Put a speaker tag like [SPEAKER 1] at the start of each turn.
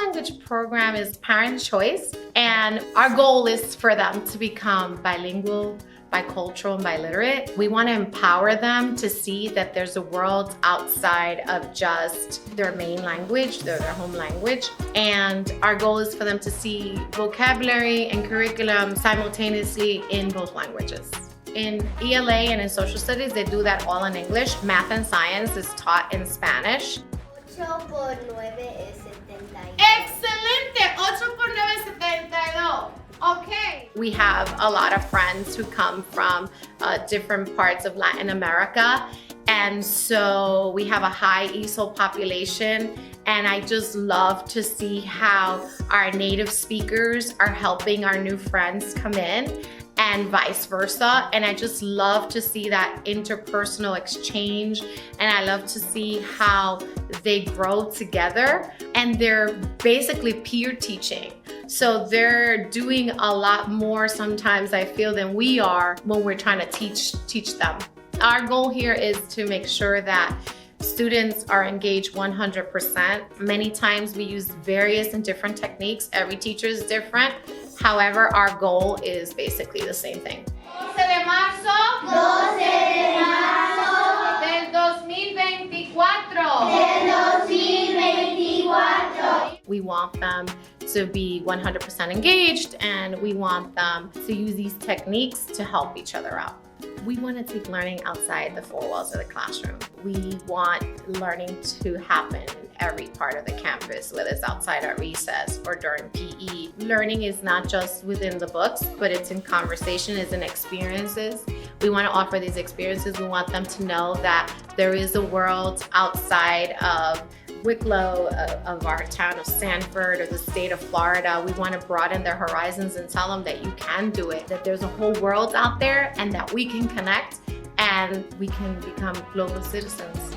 [SPEAKER 1] language program is parent choice, and our goal is for them to become bilingual, bicultural, and biliterate. We want to empower them to see that there's a world outside of just their main language, their home language. And our goal is for them to see vocabulary and curriculum simultaneously in both languages. In ELA and in social studies, they do that all in English. Math and science is taught in Spanish.
[SPEAKER 2] 8 por 9 es 72.
[SPEAKER 1] Excelente! 8 por 9 es 72. Okay. We have a lot of friends who come from different parts of Latin America. And so we have a high ESOL population. And I just love to see how our native speakers are helping our new friends come in, and vice versa. And I just love to see that interpersonal exchange, and I love to see how they grow together, and they're basically peer teaching. So they're doing a lot more sometimes, I feel, than we are when we're trying to teach them. Our goal here is to make sure that students are engaged 100%. Many times we use various and different techniques. Every teacher is different. However, our goal is basically the same thing. 12 de marzo.
[SPEAKER 2] 12 de marzo
[SPEAKER 1] Del 2024.
[SPEAKER 2] del 2024.
[SPEAKER 1] We want them to be 100% engaged, and we want them to use these techniques to help each other out. We want to take learning outside the four walls of the classroom. We want learning to happen in every part of the campus, whether it's outside at recess or during PE. Learning is not just within the books, but it's in conversation, it's in experiences. We want to offer these experiences. We want them to know that there is a world outside of Wicklow, of our town of Sanford, or the state of Florida. We want to broaden their horizons and tell them that you can do it, that there's a whole world out there, and that we can connect and we can become global citizens.